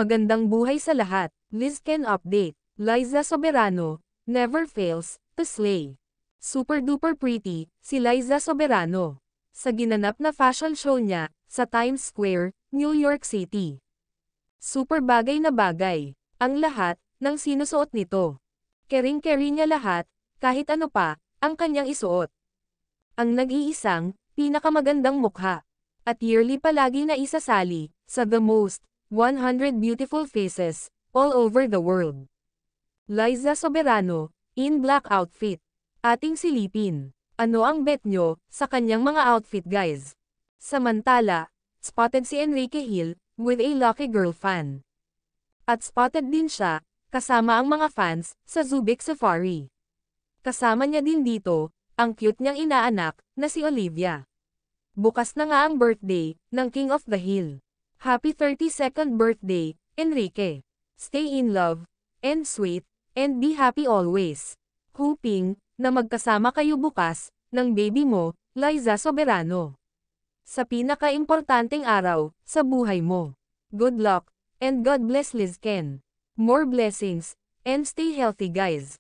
Magandang buhay sa lahat. Lizken update. Liza Soberano, never fails to slay. Super duper pretty, si Liza Soberano. Sa ginanap na fashion show niya, sa Times Square, New York City. Super bagay na bagay, ang lahat, ng sinusuot nito. Kering-keri niya lahat, kahit ano pa, ang kanyang isuot. Ang nag-iisang, pinakamagandang mukha. At yearly palagi na isasali, sa The Most 100 Beautiful Faces, all over the world. Liza Soberano, in black outfit. Ating silipin. Ano ang bet nyo, sa kanyang mga outfit guys? Samantala, spotted si Enrique Hill, with a lucky girl fan. At spotted din siya, kasama ang mga fans, sa Zubik Safari. Kasama niya din dito, ang cute niyang inaanak, na si Olivia. Bukas na nga ang birthday, ng King of the Hill. Happy 32nd birthday, Enrique. Stay in love, and sweet, and be happy always. Hoping, na magkasama kayo bukas, ng baby mo, Liza Soberano. Sa pinaka-importanteng araw, sa buhay mo. Good luck, and God bless Lizken. More blessings, and stay healthy guys.